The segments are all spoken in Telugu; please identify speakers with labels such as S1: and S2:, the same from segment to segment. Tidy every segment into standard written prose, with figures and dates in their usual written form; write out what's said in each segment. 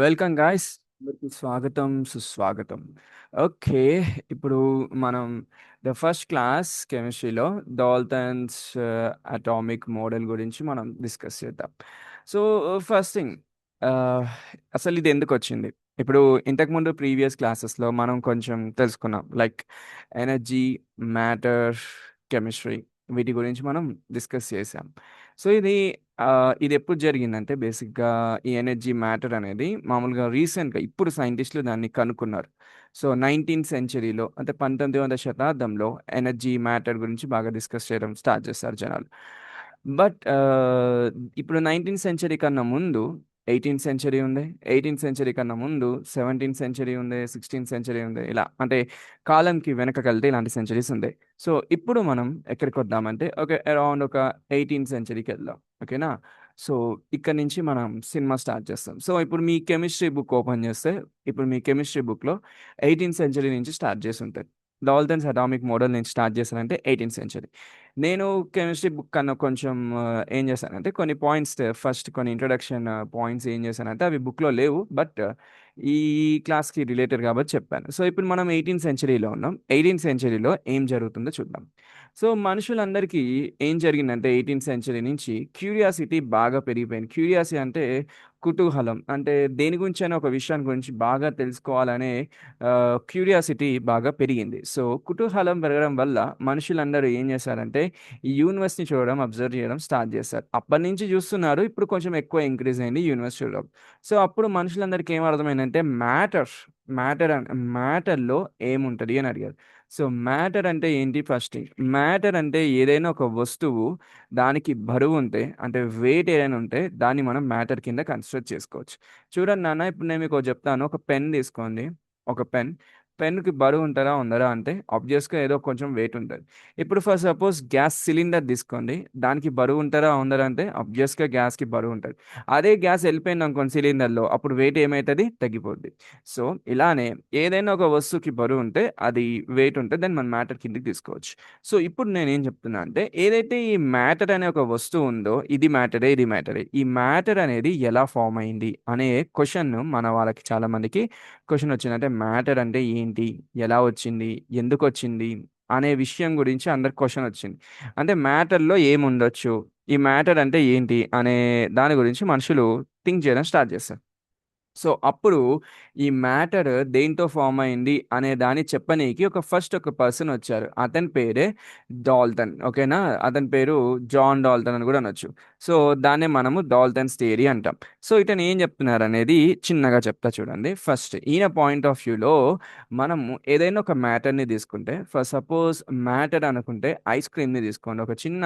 S1: Welcome guys. అందరికి స్వాగతం, సుస్వాగతం. ఓకే. ఇప్పుడు మనం ఫస్ట్ క్లాస్ కెమిస్ట్రీలో డాల్టన్స్ అటామిక్ మోడల్ గురించి మనం డిస్కస్ చేద్దాం. సో ఫస్ట్ థింగ్, అసలు ఇది ఎందుకు వచ్చింది? ఇప్పుడు ఇంతకుముందు ప్రీవియస్ క్లాసెస్లో మనం కొంచెం తెలుసుకున్నాం, లైక్ ఎనర్జీ, మ్యాటర్, కెమిస్ట్రీ, వీటి గురించి మనం డిస్కస్ చేసాం. సో ఇది ఎప్పుడు జరిగిందంటే బేసిక్గా ఈ ఎనర్జీ మ్యాటర్ అనేది మామూలుగా రీసెంట్గా ఇప్పుడు సైంటిస్టులు దాన్ని కనుక్కున్నారు. సో 19th సెంచరీలో, అంటే 19వ శతాబ్దంలో ఎనర్జీ మ్యాటర్ గురించి బాగా డిస్కస్ చేయడం స్టార్ట్ చేస్తారు జనాలు. బట్ ఇప్పుడు 19th సెంచరీ కన్నా ముందు 18th సెంచరీ ఉంది, 18th సెంచరీ కన్నా ముందు 17th సెంచరీ ఉంది, 16th సెంచరీ ఉంది. ఇలా అంటే కాలంకి వెనక కలితే ఇలాంటి సెంచరీస్ ఉంది. సో ఇప్పుడు మనం ఎక్కడికి వద్దామంటే అరౌండ్ ఒక 18th సెంచరీకి వెళ్దాం. ఓకేనా? సో ఇక్కడ నుంచి మనం సినిమా స్టార్ట్ చేస్తాం. సో ఇప్పుడు మీ కెమిస్ట్రీ బుక్ ఓపెన్ చేస్తే, ఇప్పుడు మీ కెమిస్ట్రీ బుక్లో 18th సెంచరీ నుంచి స్టార్ట్ చేసి ఉంటుంది. డాల్టన్స్ అటామిక్ మోడల్ నుంచి స్టార్ట్ చేశానంటే 18th సెంచరీ. నేను కెమిస్ట్రీ బుక్ కన్నా కొంచెం ఏం చేశానంటే కొన్ని పాయింట్స్, ఫస్ట్ కొన్ని ఇంట్రడక్షన్ పాయింట్స్ ఏం చేశానంటే అవి బుక్లో లేవు, బట్ ఈ క్లాస్కి రిలేటెడ్ కాబట్టి చెప్పాను. సో ఇప్పుడు మనం 18th సెంచరీలో ఉన్నాం. 18th సెంచరీలో ఏం జరుగుతుందో చూద్దాం. సో మనుషులందరికీ ఏం జరిగిందంటే 18th సెంచరీ నుంచి క్యూరియాసిటీ బాగా పెరిగిపోయింది. క్యూరియాసిటీ అంటే కుతూహలం, అంటే దేని గురించైనా ఒక విషయాన్ని గురించి బాగా తెలుసుకోవాలనే క్యూరియాసిటీ బాగా పెరిగింది. సో కుతూహలం పెరగడం వల్ల మనుషులందరూ ఏం చేశారంటే ఈ యూనివర్స్ని చూడడం, అబ్జర్వ్ చేయడం స్టార్ట్ చేశారు. అప్పటి నుంచి చూస్తున్నారు, ఇప్పుడు కొంచెం ఎక్కువ ఇంక్రీజ్ అయింది యూనివర్స్ చూడడం. సో అప్పుడు మనుషులందరికీ ఏం అర్థమైందంటే మ్యాటర్లో ఏముంటుంది అని అడిగారు. సో మ్యాటర్ అంటే ఏంటి? ఫస్ట్ మ్యాటర్ అంటే ఏదైనా ఒక వస్తువు, దానికి బరువు ఉంటే, అంటే వెయిట్ ఏదైనా ఉంటే దాన్ని మనం మ్యాటర్ కింద కన్సిడర్ చేసుకోవచ్చు. చూడండి నాన్న, ఇప్పుడు నేను మీకు ఒకటి చెప్తాను. ఒక పెన్ తీసుకోండి. ఒక పెన్కి బరువు ఉంటారా ఉండరా అంటే ఆబ్వియస్గా ఏదో కొంచెం వెయిట్ ఉంటుంది. ఇప్పుడు ఫర్ సపోజ్ గ్యాస్ సిలిండర్ తీసుకోండి. దానికి బరువు ఉంటారా ఉండరా అంటే ఆబ్వియస్గా గ్యాస్కి బరువు ఉంటుంది. అదే గ్యాస్ వెళ్ళిపోయింది అనుకోండి సిలిండర్లో, అప్పుడు వెయిట్ ఏమవుతుంది? తగ్గిపోద్ది. సో ఇలానే ఏదైనా ఒక వస్తువుకి బరువు ఉంటే, అది వెయిట్ ఉంటే దాన్ని మనం మ్యాటర్ కిందకి తీసుకోవచ్చు. సో ఇప్పుడు నేనేం చెప్తున్నా అంటే, ఏదైతే ఈ మ్యాటర్ అనే ఒక వస్తువు ఉందో, ఇది మ్యాటరే. ఈ మ్యాటర్ అనేది ఎలా ఫామ్ అయింది అనే క్వశ్చన్ మన వాళ్ళకి చాలా మందికి క్వశ్చన్ వచ్చింది. అంటే మ్యాటర్ అంటే ఏంటి, ఎలా వచ్చింది, ఎందుకు వచ్చింది అనే విషయం గురించి అందరికి క్వశ్చన్ వచ్చింది. అంటే మ్యాటర్లో ఏముండొచ్చు, ఈ మ్యాటర్ అంటే ఏంటి అనే దాని గురించి మనుషులు థింక్ చేయడం స్టార్ట్ చేస్తారు. సో అప్పుడు ఈ మ్యాటర్ దేంతో ఫామ్ అయింది అనే దాన్ని చెప్పనీకి ఒక పర్సన్ వచ్చారు. అతని పేరే డాల్టన్. ఓకేనా? అతని పేరు జాన్ డాల్టన్ అని కూడా అనొచ్చు. సో దాన్నే మనము డాల్టన్స్ థియరీ అంటాం. సో ఇతను ఏం చెప్తున్నారు అనేది చిన్నగా చెప్తా చూడండి. ఫస్ట్ ఈయన పాయింట్ ఆఫ్ వ్యూలో మనము ఏదైనా ఒక మ్యాటర్ని తీసుకుంటే, ఫర్ సపోజ్ మ్యాటర్ అనుకుంటే ఐస్ క్రీమ్ని తీసుకోండి. ఒక చిన్న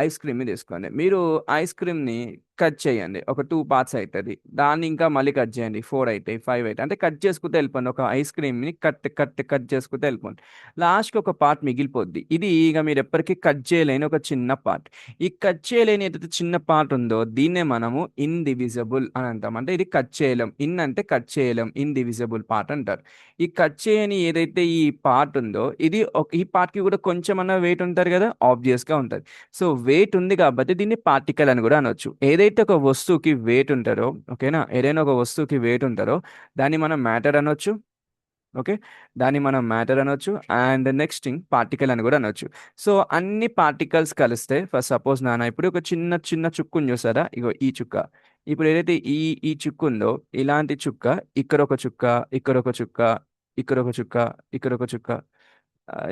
S1: ఐస్ క్రీమ్ని తీసుకోండి. మీరు ఐస్ క్రీమ్ని కట్ చేయండి. ఒక 2 పార్ట్స్ అవుతుంది. దాన్ని ఇంకా మళ్ళీ కట్ చేయండి. 4 అవుతాయి, 5 అవుతాయి. అంటే కట్ చేసుకుంటూ వెళ్ళిపోండి. ఒక ఐస్ క్రీమ్ని కట్ చేసుకుంటూ వెళ్ళిపోండి. లాస్ట్కి ఒక పార్ట్ మిగిలిపోద్ది. ఇది ఇక మీరు ఎప్పటికీ కట్ చేయలేని ఒక చిన్న పార్ట్. ఈ కట్ చేయలేని ఏదైతే చిన్న పార్ట్ ఉందో దీన్నే మనము ఇండివిజిబుల్ అని అంటాం. అంటే ఇది కట్ చేయలేం. అంటే కట్ చేయలేం, ఇండివిజిబుల్ పార్ట్ అంటారు. ఈ కట్ చేయని ఏదైతే ఈ పార్ట్ ఉందో, ఈ పార్ట్కి కూడా కొంచెం అన్న వెయిట్ ఉంటుంది కదా, ఆబ్వియస్గా ఉంటుంది. సో వెయిట్ ఉంది కాబట్టి దీన్ని పార్టికల్ అని కూడా అనొచ్చు. ఏదైతే ఒక వస్తువుకి వెయిట్ ఉంటారో, ఓకేనా, ఏదైనా ఒక వస్తువుకి వెయిట్ ఉంటారో దాన్ని మనం మ్యాటర్ అనొచ్చు. ఓకే, దాన్ని మనం మ్యాటర్ అనొచ్చు. అండ్ నెక్స్ట్ థింగ్ పార్టికల్ అని కూడా అనొచ్చు. సో అన్ని పార్టికల్స్ కలిస్తే, ఫర్ సపోజ్ నాన్న ఇప్పుడు ఒక చిన్న చిన్న చుక్కుని చూసారా? ఇగో ఈ చుక్క. ఇప్పుడు ఏదైతే ఈ చుక్కు ఉందో, ఇలాంటి చుక్క, ఇక్కడ ఒక చుక్క, ఇక్కడ ఒక చుక్క, ఇక్కడ ఒక చుక్క, ఇక్కడ ఒక చుక్క.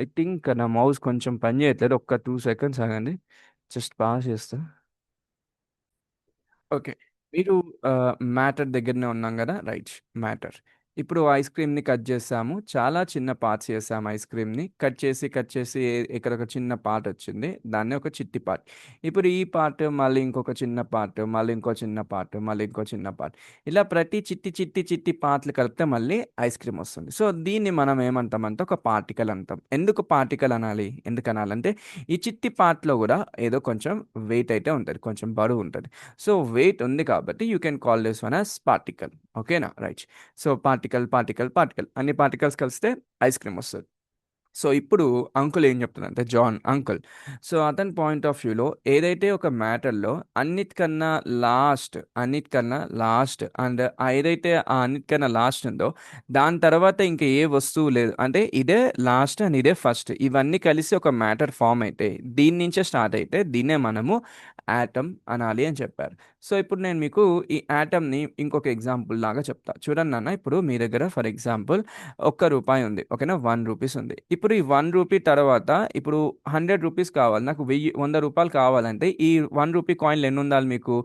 S1: ఐ థింక్ నా మౌస్ కొంచెం పని చేయట్లేదు. ఒక్క 2 సెకండ్స్ ఆగండి, జస్ట్ పాస్ చేస్తా. ఓకే. మీరు మ్యాటర్ దగ్గరనే ఉన్నాం గదా! రైట్. మ్యాటర్. ఇప్పుడు ఐస్ క్రీమ్‌ని కట్ జేసాము. చాలా చిన్న పార్ట్స్ చేసాము ఐస్ క్రీమ్‌ని. కట్ చేసి ఇక్కడ ఒక చిన్న పార్ట్ వచ్చింది. దాన్నే ఒక చిట్టి పార్ట్. ఇప్పుడు ఈ పార్ట్, మళ్ళీ ఇంకొక చిన్న పార్ట్, మళ్ళీ ఇంకో చిన్న పార్ట్, మళ్ళీ ఇంకో చిన్న పార్ట్. ఇలా ప్రతి చిట్టి పార్ట్‌లు కలిపితే మళ్ళీ ఐస్ క్రీమ్ వస్తుంది. సో దీన్ని మనం ఏమంటామంటే ఒక పార్టికల్ అంటాం. ఎందుకు పార్టికల్ అనాలి? ఎందుకనాలంటే ఈ చిట్టి పార్ట్‌లో గూడా ఏదో కొంచెం వెయిట్ అయితే ఉంటది. కొంచెం బరువు ఉంటది. సో వెయిట్ ఉంది కాబట్టి you can call this one as particle. ఓకేనా? రైట్. సో పార్టికల్ అన్ని పార్టికల్స్ కలిస్తే ఐస్ క్రీమ్ వస్తుంది. సో ఇప్పుడు అంకుల్ ఏం చెప్తున్నారంటే జాన్ అంకుల్, సో అతని పాయింట్ ఆఫ్ వ్యూలో ఏదైతే ఒక మ్యాటర్లో అన్నిటికన్నా లాస్ట్ అండ్ ఏదైతే ఆ అన్నిటికన్నా లాస్ట్ ఉందో దాని తర్వాత ఇంకా ఏ వస్తువు లేదు, అంటే ఇదే లాస్ట్ అండ్ ఇదే ఫస్ట్, ఇవన్నీ కలిసి ఒక మ్యాటర్ ఫామ్ అయితే దీని నుంచే స్టార్ట్ అయితే దీన్నే మనము యాటమ్ అనాలి అని చెప్పారు. సో ఇప్పుడు నేను మీకు ఈ యాటమ్ని ఇంకొక ఎగ్జాంపుల్ లాగా చెప్తా చూడండి నాన్న. ఇప్పుడు మీ దగ్గర ఫర్ ఎగ్జాంపుల్ ₹1 ఉంది, ఓకేనా, ₹1 ఉంది. ఇప్పుడు ఈ ₹1 తర్వాత ఇప్పుడు ₹100 కావాలి నాకు, ₹100 కావాలంటే ఈ ₹1 కాయిన్లు ఎన్ని ఉండాలి మీకు?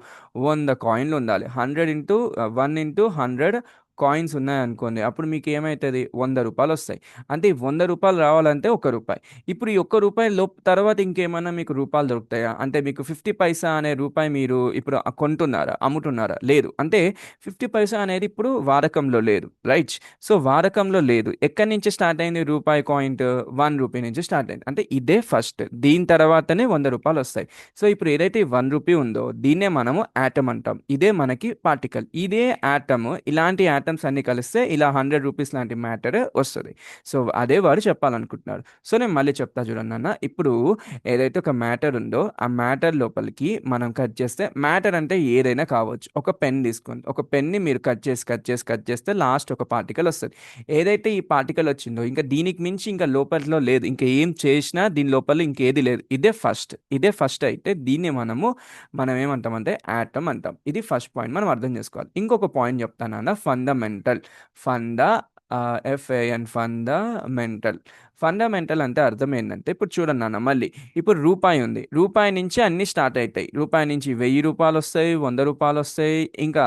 S1: 100 కాయిన్లు ఉండాలి. 100 ఇంటూ 1 ఇంటూ 100 కాయిన్స్ ఉన్నాయనుకోండి, అప్పుడు మీకు ఏమవుతుంది? ₹100 వస్తాయి. అంటే ఈ ₹100 రావాలంటే ₹1. ఇప్పుడు ఈ ₹1 తర్వాత ఇంకేమన్నా మీకు రూపాయలు దొరుకుతాయా? అంటే మీకు 50 పైసా అనే రూపాయి మీరు ఇప్పుడు కొంటున్నారా, అమ్ముతున్నారా? లేదు. అంటే 50 పైసా అనేది ఇప్పుడు వాడకంలో లేదు, రైట్? సో వాడకంలో లేదు. ఎక్కడి నుంచి స్టార్ట్ అయింది రూపాయి కాయిన్? ₹1 నుంచి స్టార్ట్ అయింది. అంటే ఇదే ఫస్ట్, దీని తర్వాతనే ₹100 వస్తాయి. సో ఇప్పుడు ఏదైతే ₹1 ఉందో దీన్నే మనము యాటమ్ అంటాం. ఇదే మనకి పార్టికల్, ఇదే యాటమ్. ఇలాంటి యాటమ్స్ అన్ని కలిస్తే ఇలా ₹100 లాంటి మ్యాటర్ వస్తుంది. సో అదే వాడు చెప్పాలనుకుంటున్నారు. సో నేను మళ్ళీ చెప్తా చూడండి అన్న. ఇప్పుడు ఏదైతే ఒక మ్యాటర్ ఉందో ఆ మ్యాటర్ లోపలికి మనం కట్ చేస్తే, మ్యాటర్ అంటే ఏదైనా కావచ్చు. ఒక పెన్ తీసుకోండి, ఒక పెన్ని మీరు కట్ చేస్తే లాస్ట్ ఒక పార్టికల్ వస్తుంది. ఏదైతే ఈ పార్టికల్ వచ్చిందో ఇంకా దీనికి మించి ఇంకా లోపల లేదు, ఇంకా ఏం చేసినా దీని లోపల ఇంకేది లేదు. ఇదే ఫస్ట్ అయితే దీన్ని మనం ఏమంటామంటే యాటమ్ అంటాం. ఇది ఫస్ట్ పాయింట్ మనం అర్థం చేసుకోవాలి. ఇంకొక పాయింట్ చెప్తానన్న, ఫండమెంటల్. Funda fundamental. ఫండమెంటల్ అంటే అర్థం ఏంటంటే, ఇప్పుడు చూడండి అన్న మళ్ళీ, ఇప్పుడు రూపాయి ఉంది, రూపాయి నుంచి అన్ని స్టార్ట్ అవుతాయి. రూపాయి నుంచి ₹1000 వస్తాయి, ₹100 వస్తాయి, ఇంకా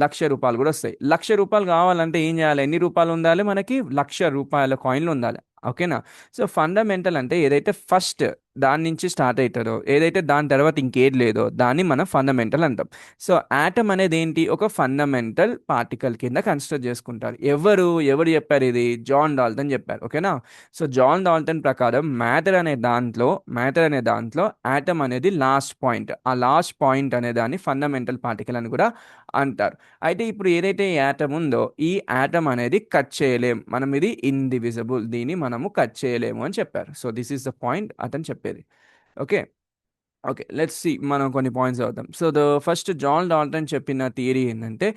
S1: ₹1,00,000 కూడా వస్తాయి. ₹1,00,000 కావాలంటే ఏం చేయాలి? ఎన్ని రూపాయలు ఉండాలి మనకి? ₹1,00,000 కాయిన్లు ఉండాలి, ఓకేనా? సో ఫండమెంటల్ అంటే ఏదైతే ఫస్ట్ దాని నుంచి స్టార్ట్ అవుతుందో, ఏదైతే దాని తర్వాత ఇంకేది లేదో దాన్ని మనం ఫండమెంటల్ అంటాం. సో యాటమ్ అనేది ఏంటి? ఒక ఫండమెంటల్ పార్టికల్ కింద కన్సిడర్ చేసుకుంటారు. ఎవరు చెప్పారు ఇది? జాన్ డాల్టన్ చెప్పారు, ఓకేనా? సో జాన్ డాల్టన్ ప్రకారం మ్యాటర్ అనే దాంట్లో యాటమ్ అనేది లాస్ట్ పాయింట్. ఆ లాస్ట్ పాయింట్ అనే దాన్ని ఫండమెంటల్ పార్టికల్ అని కూడా అంటారు. అయితే ఇప్పుడు ఏదైతే యాటమ్ ఉందో ఈ యాటమ్ అనేది కట్ చేయలేం మనం, ఇది ఇండివిజిబుల్, దీన్ని మనము కట్ చేయలేము అని చెప్పారు. So this is the point అతను చెప్పేది. ఓకే, ఓకే, లెట్స్ సి మనం కొన్ని పాయింట్స్ అవుతాం. So the first John Dalton చెప్పిన థియరీ ఏంటంటే,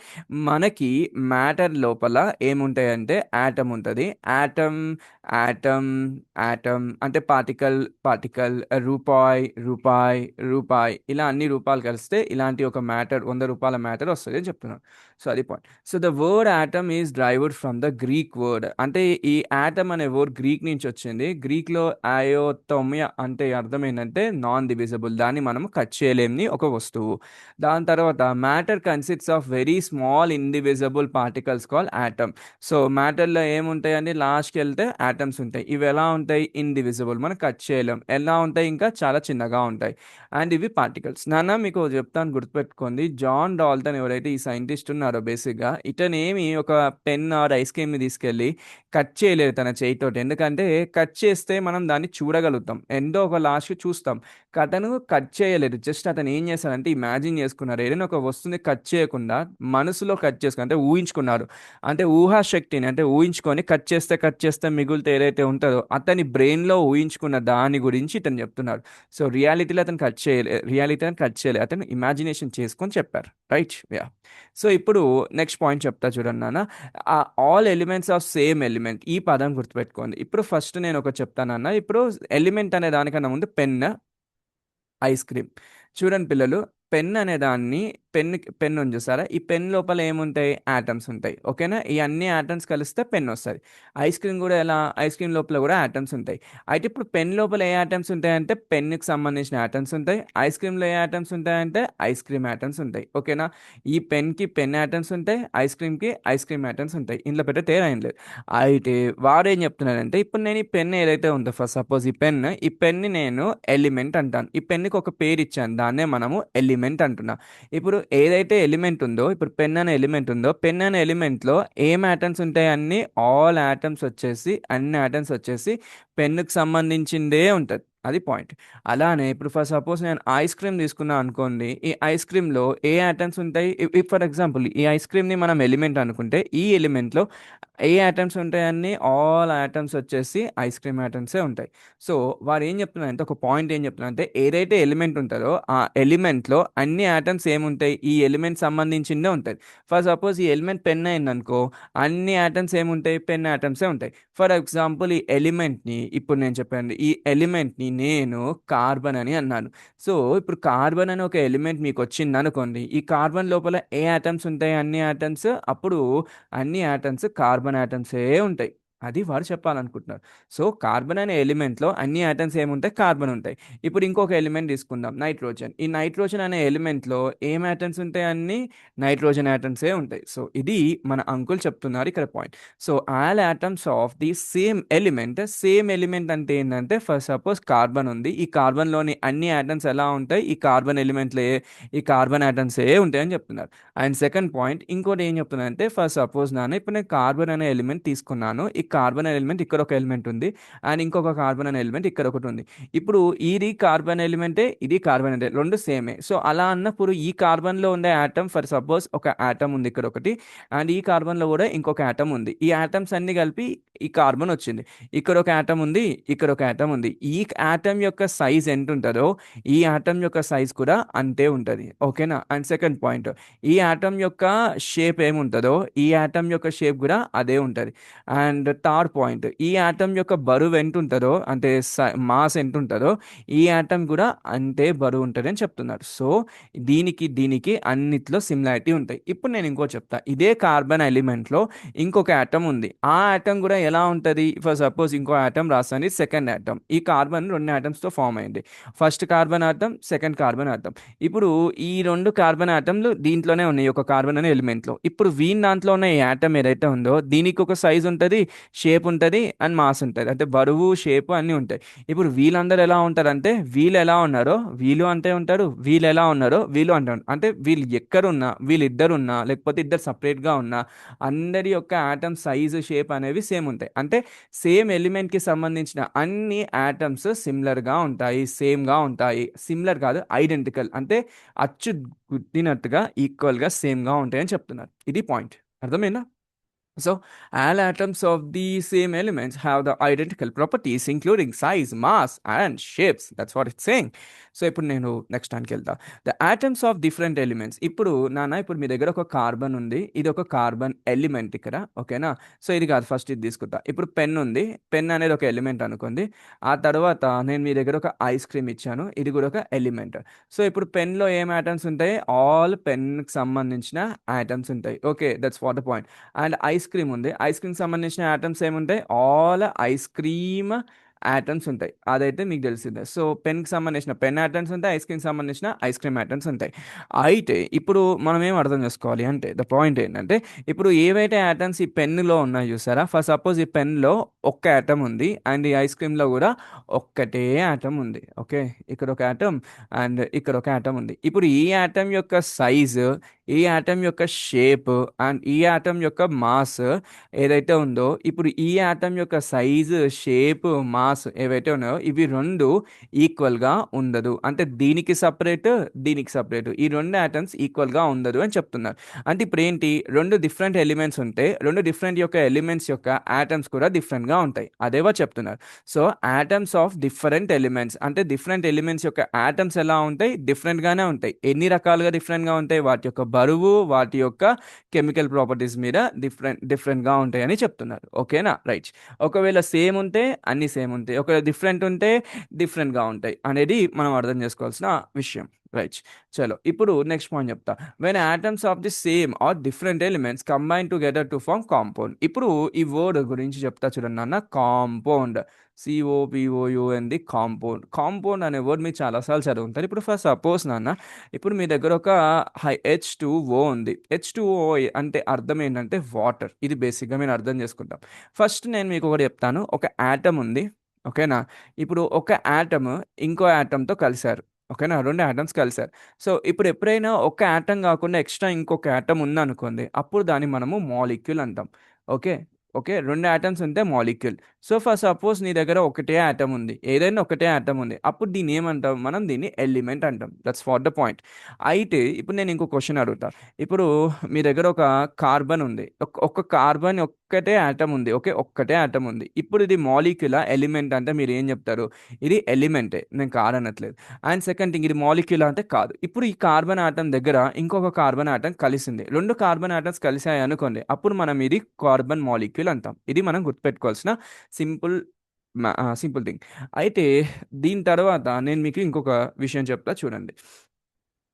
S1: మనకి మ్యాటర్ లోపల ఏముంటాయంటే యాటమ్ ఉంటుంది. యాటమ్ యాటమ్ యాటమ్ అంటే పార్టికల్ పార్టికల్, రూపాయి ఇలా అన్ని రూపాయలు కలిస్తే ఇలాంటి ఒక మ్యాటర్, ₹100 మ్యాటర్ వస్తుంది అని చెప్తున్నాను. సో అది point. So the word atom is derived from the Greek word. అంటే ఈ యాటమ్ అనే వర్డ్ గ్రీక్ నుంచి వచ్చింది. గ్రీక్లో అయోతోమియా అంటే అర్థం ఏంటంటే నాన్ డివిజిబుల్, దాన్ని మనం కట్ చేయలేని ఒక వస్తువు. దాని తర్వాత matter consists of very small indivisible particles call atom. So మ్యాటర్లో ఏముంటాయండి? లాస్ట్కి వెళ్తే యాటమ్స్ ఉంటాయి. ఇవి ఎలా ఉంటాయి? ఇండివిజిబుల్, మనం కట్ చేయలేం. ఎలా ఉంటాయి? ఇంకా చాలా చిన్నగా ఉంటాయి. అండ్ ఇవి పార్టికల్స్. నాన్న మీకు చెప్తాను, గుర్తుపెట్టుకోండి. జాన్ డాల్టన్ ఎవరైతే ఈ సైంటిస్ట్ ఉన్నారో బేసిక్గా, ఇతనేమి ఒక పెన్ ఆర్ ఐస్ క్రీమ్ని తీసుకెళ్ళి కట్ చేయలేదు తన చేయితోటి. ఎందుకంటే కట్ చేస్తే మనం దాన్ని చూడగలుగుతాం, ఎంతో ఒక లాస్ట్ చూస్తాం. అతను కట్ చేయలేదు. జస్ట్ అతను ఏం చేశాడంటే ఇమాజిన్ చేసుకున్నారు. ఏదైనా ఒక వస్తువుని కట్ చేయకుండా మనసులో కట్ చేసుకుని, అంటే ఊహించుకున్నారు. అంటే ఊహాశక్తిని, అంటే ఊహించుకొని కట్ చేస్తే మిగులుతే ఏదైతే ఉంటుందో అతని బ్రెయిన్లో ఊహించుకున్న దాని గురించి ఇతను చెప్తున్నారు. సో రియాలిటీ అతను కట్ చేయలేదు, అతను ఇమాజినేషన్ చేసుకొని చెప్పారు, రైట్? యా. సో ఇప్పుడు నెక్స్ట్ పాయింట్ చెప్తా చూడండి నాన్న. All elements of same element, ఈ పదం గుర్తుపెట్టుకోండి. ఇప్పుడు ఫస్ట్ నేను ఒక చెప్తానన్న. ఇప్పుడు ఎలిమెంట్ అనే దానికన్నా ముందు పెన్, ఐస్ క్రీమ్. చూడండి పిల్లలు, పెన్ అనే దాన్ని, పెన్ ఉంది చూసారా? ఈ పెన్ లోపల ఏముంటాయి? యాటమ్స్ ఉంటాయి, ఓకేనా? ఈ అన్ని యాటమ్స్ కలిస్తే పెన్ వస్తుంది. ఐస్ క్రీమ్ కూడా ఎలా? ఐస్ క్రీమ్ లోపల కూడా యాటమ్స్ ఉంటాయి. అయితే ఇప్పుడు పెన్ లోపల ఏ యాటమ్స్ ఉంటాయంటే పెన్కి సంబంధించిన యాటమ్స్ ఉంటాయి. ఐస్ క్రీమ్లో ఏ యాటమ్స్ ఉంటాయంటే ఐస్ క్రీమ్ యాటమ్స్ ఉంటాయి, ఓకేనా? ఈ పెన్కి పెన్ యాటమ్స్ ఉంటాయి, ఐస్ క్రీమ్కి ఐస్ క్రీమ్ యాటమ్స్ ఉంటాయి. ఇంట్లో పెట్టే తేడా ఏం లేదు. అయితే వాడు ఏం చెప్తున్నాడంటే, ఇప్పుడు నేను ఈ పెన్ ఏదైతే ఉందో, ఫస్ట్ సపోజ్ ఈ పెన్ని నేను ఎలిమెంట్ అంటాను. ఈ పెన్నుకి ఒక పేరు ఇచ్చాను, దాన్నే మనము ఎలిమెంట్ అంటున్నాం. ఇప్పుడు ఏదైతే ఎలిమెంట్ ఉందో, ఇప్పుడు పెన్ అనే ఎలిమెంట్ ఉందో, పెన్ అనే ఎలిమెంట్లో ఏం యాటమ్స్ ఉంటాయి? అన్ని ఆల్ యాటమ్స్ వచ్చేసి, అన్ని యాటమ్స్ వచ్చేసి పెన్నుకు సంబంధించిందే ఉంటుంది. అది పాయింట్. అలానే ఇప్పుడు ఫర్ సపోజ్ నేను ఐస్ క్రీమ్ తీసుకున్నా అనుకోండి. ఈ ఐస్ క్రీమ్‌లో ఏ యాటమ్స్ ఉంటాయి? ఫర్ ఎగ్జాంపుల్ ఈ ఐస్ క్రీమ్‌ని మనం ఎలిమెంట్ అనుకుంటే, ఈ ఎలిమెంట్‌లో ఏ యాటమ్స్ ఉంటాయన్ని ఆల్ యాటమ్స్ వచ్చేసి ఐస్ క్రీమ్ యాటమ్సే ఉంటాయి. సో, వాడు ఏం చెప్తున్నాడంటే ఒక పాయింట్ ఏం చెప్తున్నాడంటే ఏదైతే ఎలిమెంట్ ఉంటదో ఆ ఎలిమెంట్‌లో అన్ని యాటమ్స్ ఏముంటాయి? ఈ ఎలిమెంట్ సంబంధించిందే ఉంటది. ఫర్ సపోజ్ ఈ ఎలిమెంట్ పెన్ అయిందనుకో, అన్ని యాటమ్స్ ఏముంటాయి? పెన్ యాటమ్సే ఉంటాయి. ఫర్ ఎగ్జాంపుల్ ఈ ఎలిమెంట్‌ని ఇప్పుడు నేను చెప్పాను. ఈ ఎలిమెంట్‌ని నేను కార్బన్ అని అన్నాను. సో, ఇప్పుడు కార్బన్ అనే ఒక ఎలిమెంట్ మీకొచ్చిందనుకోండి. ఈ కార్బన్ లోపల ఏ యాటమ్స్ ఉంటాయి? అన్ని యాటమ్స్. అప్పుడు అన్ని యాటమ్స్ కార్బన్ యాటమ్సే ఉంటాయి. అది వాడు చెప్పాలనుకుంటున్నారు. సో, కార్బన్ అనే ఎలిమెంట్‌లో అన్ని యాటమ్స్ ఏముంటాయి? కార్బన్ ఉంటాయి. ఇప్పుడు ఇంకొక ఎలిమెంట్ తీసుకుందాం నైట్రోజన్. ఈ నైట్రోజన్ అనే ఎలిమెంట్‌లో ఏం యాటమ్స్ ఉంటాయి? అన్ని నైట్రోజన్ యాటమ్సే ఉంటాయి. సో, ఇది మన అంకుల్ చెప్తున్నారు ఇక్కడ point. So, all atoms of the same element అంటే ఏంటంటే ఫర్ సపోజ్ కార్బన్ ఉంది. ఈ కార్బన్‌లోని అన్ని యాటమ్స్ ఎలా ఉంటాయి? ఈ కార్బన్ ఎలిమెంట్‌లో ఈ కార్బన్ యాటమ్సే ఉంటాయని చెప్తున్నారు. అండ్ సెకండ్ పాయింట్ ఇంకోటి ఏం చెప్తున్నానంటే ఫర్ సపోజ్ ఇప్పుడు నేను కార్బన్ అనే ఎలిమెంట్ తీసుకున్నాను. ఈ కార్బన్ అనే ఎలిమెంట్ ఇక్కడ ఒక ఎలిమెంట్ ఉంది. అండ్ ఇంకొక కార్బన్ అనే ఎలిమెంట్ ఇక్కడ ఒకటి ఉంది. ఇప్పుడు ఇది కార్బన్ ఎలిమెంటే, ఇది కార్బన్ ఎలిమెంట్ రెండు సేమే. సో, అలా అన్నప్పుడు ఈ కార్బన్‌లో ఉండే యాటమ్ ఫర్ సపోజ్ ఒక యాటమ్ ఉంది ఇక్కడ ఒకటి. అండ్ ఈ కార్బన్‌లో కూడా ఇంకొక యాటమ్ ఉంది. ఈ యాటమ్స్ అన్ని కలిపి ఈ కార్బన్ వచ్చింది. ఇక్కడ ఒక యాటమ్ ఉంది. ఇక్కడ ఒక యాటమ్ ఉంది. ఈ యాటమ్ యొక్క సైజ్ ఎంత ఉంటుందో ఈ యాటమ్ యొక్క సైజ్ కూడా అంతే ఉంటుంది. ఓకేనా? అండ్ సెకండ్ పాయింట్ ఈ యాటమ్ యొక్క షేప్ ఏముంటుందో ఈ యాటమ్ యొక్క షేప్ కూడా అదే ఉంటుంది. అండ్ థర్డ్ పాయింట్ ఈ యాటమ్ యొక్క బరువు ఎంత ఉంటుందో అంటే మాస్ ఎంత ఉంటుందో ఈ యాటమ్ కూడా అంతే బరువు ఉంటుంది అని చెప్తున్నారు. సో, దీనికి అన్నిట్లో సిమిలారిటీ ఉంటాయి. ఇప్పుడు నేను ఇంకో చెప్తా. ఇదే కార్బన్ ఎలిమెంట్లో ఇంకొక యాటమ్ ఉంది. ఆ యాటమ్ కూడా ఎలా ఉంటుంది? ఫర్ సపోజ్ ఇంకో యాటమ్ రాస్తాను. Second atom. ఈ కార్బన్ రెండు యాటమ్స్తో ఫామ్ అయింది. First carbon atom, second carbon atom. ఇప్పుడు ఈ రెండు కార్బన్ ఆటంలు దీంట్లోనే ఉన్నాయి ఒక కార్బన్ అనే ఎలిమెంట్లో. ఇప్పుడు వీన్ దాంట్లో ఉన్న ఈ యాటమ్ ఏదైతే ఉందో దీనికి ఒక సైజ్ ఉంటుంది, షేప్ ఉంటుంది అండ్ మాస్ ఉంటుంది. అంటే బరువు, షేప్ అన్నీ ఉంటాయి. ఇప్పుడు వీళ్ళందరూ ఎలా ఉంటారంటే వీళ్ళు ఎలా ఉన్నారో వీళ్ళు అంటే ఉంటారు, వీళ్ళు ఎలా ఉన్నారో వీళ్ళు అంటే ఉంటారు. అంటే వీళ్ళు ఎక్కడున్నా వీళ్ళిద్దరు ఉన్నా లేకపోతే ఇద్దరు సపరేట్గా ఉన్నా అందరి యొక్క ఆటమ్ సైజ్ షేప్ అనేవి సేమ్ ఉంటాయి. అంటే సేమ్ ఎలిమెంట్కి సంబంధించిన అన్ని ఆటమ్స్ సిమిలర్గా ఉంటాయి, సేమ్గా ఉంటాయి. సిమిలర్ కాదు ఐడెంటికల్ అంటే అచ్చు గుద్దినట్టుగా ఈక్వల్గా సేమ్గా ఉంటాయని చెప్తున్నారు. ఇది పాయింట్. అర్థమైందా? So, all atoms of the same elements have the identical properties, including size, mass, and shapes. That's what it's saying. So ఇప్పుడు నేను నెక్స్ట్ దానికి వెళ్తా. The atoms of different elements. ఇప్పుడు ఇప్పుడు మీ దగ్గర ఒక కార్బన్ ఉంది. ఇది ఒక కార్బన్ ఎలిమెంట్ ఇక్కడ. ఓకేనా? సో ఇది కాదు ఫస్ట్ ఇది తీసుకుంటా. ఇప్పుడు పెన్ ఉంది. పెన్ అనేది ఒక ఎలిమెంట్ అనుకోండి. ఆ తర్వాత నేను మీ దగ్గర ఒక ఐస్ క్రీమ్ ఇచ్చాను. ఇది కూడా ఒక ఎలిమెంట్. సో ఇప్పుడు పెన్లో ఏం ఆటమ్స్ ఉంటాయి? ఆల్ పెన్కి సంబంధించిన ఆటమ్స్ ఉంటాయి. Okay, that's what the point. And ice cream ఉంది. ఐస్ క్రీమ్ సంబంధించిన ఆటమ్స్ ఏముంటాయి? ఆల్ ఐస్ క్రీమ్ ఆటమ్స్ ఉంటాయి. అదైతే మీకు తెలిసిందే. సో పెన్కి సంబంధించిన పెన్ ఆటమ్స్ ఉంటాయి, ఐస్ క్రీమ్కి సంబంధించిన ఐస్ క్రీమ్ ఆటమ్స్ ఉంటాయి. అయితే ఇప్పుడు మనం ఏం అర్థం చేసుకోవాలి అంటే ద పాయింట్ ఏంటంటే ఇప్పుడు ఏవైతే ఆటమ్స్ ఈ పెన్నులో ఉన్నాయి చూసారా, ఫర్ సపోజ్ ఈ పెన్లో ఒక్క ఆటమ్ ఉంది అండ్ ఈ ఐస్ క్రీమ్లో కూడా ఒక్కటే ఆటమ్ ఉంది. ఓకే, ఇక్కడ ఒక ఆటమ్ అండ్ ఇక్కడ ఒక ఆటమ్ ఉంది. ఇప్పుడు ఈ ఆటమ్ యొక్క సైజు, ఈ ఆటమ్ యొక్క షేప్ అండ్ ఈ ఆటమ్ యొక్క మాస్ ఏదైతే ఉందో ఇప్పుడు ఈ ఆటమ్ యొక్క సైజు, షేప్, మాస్ ఏవైతే ఉన్నాయో ఇవి రెండు ఈక్వల్గా ఉండదు. అంటే దీనికి సపరేట్, దీనికి సపరేట్, ఈ రెండు ఆటమ్స్ ఈక్వల్గా ఉండదు అని చెప్తున్నారు. అంటే ఇప్పుడు ఏంటి, రెండు డిఫరెంట్ ఎలిమెంట్స్ ఉంటే రెండు డిఫరెంట్ యొక్క ఎలిమెంట్స్ యొక్క ఆటమ్స్ కూడా డిఫరెంట్గా ఉంటాయి. అదేవో చెప్తున్నారు. So atoms of different elements అంటే డిఫరెంట్ ఎలిమెంట్స్ యొక్క ఆటమ్స్ ఎలా ఉంటాయి? డిఫరెంట్గానే ఉంటాయి. ఎన్ని రకాలుగా డిఫరెంట్గా ఉంటాయి? వాటి యొక్క బరువు, వాటి యొక్క కెమికల్ ప్రాపర్టీస్ మీద డిఫరెంట్గా ఉంటాయి అని చెప్తున్నారు. ఓకేనా? రైట్. ఒకవేళ సేమ్ ఉంటే అన్ని సేమ్ ఉంటాయి, ఒకవేళ డిఫరెంట్ ఉంటే డిఫరెంట్గా ఉంటాయి అనేది మనం అర్థం చేసుకోవాల్సిన విషయం. రైట్. చలో ఇప్పుడు నెక్స్ట్ పాయింట్ చెప్తా. When atoms of the same or different elements combine together to form compound. ఇప్పుడు ఈ వర్డ్ గురించి చెప్తా చూడండి అన్న. Compound, COPOUND, compound. కాంపౌండ్ అనే వర్డ్ మీరు చాలాసార్లు చదువుతారు. ఇప్పుడు ఫస్ట్ సపోజ్ ఇప్పుడు మీ దగ్గర ఒక H2O ఉంది. H2O అంటే అర్థం ఏంటంటే వాటర్. ఇది బేసిక్గా మీరు అర్థం చేసుకుంటాం. ఫస్ట్ నేను మీకు ఒకటి చెప్తాను. ఒక యాటమ్ ఉంది. ఓకేనా? ఇప్పుడు ఒక యాటమ్ ఇంకో యాటమ్తో కలిశారు. ఓకేనా? రెండు యాటమ్స్ కలిశారు. సో ఇప్పుడు ఎప్పుడైనా ఒక యాటమ్ కాకుండా ఎక్స్ట్రా ఇంకొక యాటమ్ ఉందనుకోండి, అప్పుడు దాన్ని మనము మాలిక్యూల్ అంటాం. ఓకే, ఓకే, 2 ఆటమ్స్ ఉంటే మాలిక్యూల్. సో ఫర్ సపోజ్ నీ దగ్గర ఒకటే ఆటమ్ ఉంది, ఏదైనా ఒకటే ఆటమ్ ఉంది, అప్పుడు దీన్ని ఏమంటాం మనం? దీన్ని ఎలిమెంట్ అంటాం. That's for the point. అయితే ఇప్పుడు నేను ఇంకో క్వశ్చన్ అడుగుతా. ఇప్పుడు మీ దగ్గర ఒక కార్బన్ ఉంది, ఒక కార్బన్ ఒక్కటే ఆటమ్ ఉంది, ఓకే, ఒక్కటే ఆటమ్ ఉంది. ఇప్పుడు ఇది మాలిక్యులా ఎలిమెంట్ అంటే మీరు ఏం చెప్తారు? ఇది ఎలిమెంటే, నేను కాదనట్లేదు. అండ్ సెకండ్ థింగ్, ఇది మాలిక్యులా అంటే కాదు. ఇప్పుడు ఈ కార్బన్ ఆటమ్ దగ్గర ఇంకొక కార్బన్ ఆటమ్ కలిసింది, 2 కార్బన్ ఆటమ్స్ కలిసాయి అనుకోండి, అప్పుడు మనం ఇది కార్బన్ మాలిక్యూల్ అంటాం. ఇది మనం గుర్తుపెట్టుకోవాల్సిన సింపుల్ సింపుల్ థింగ్. అయితే దీని తర్వాత నేను మీకు ఇంకొక విషయం చెప్తా చూడండి.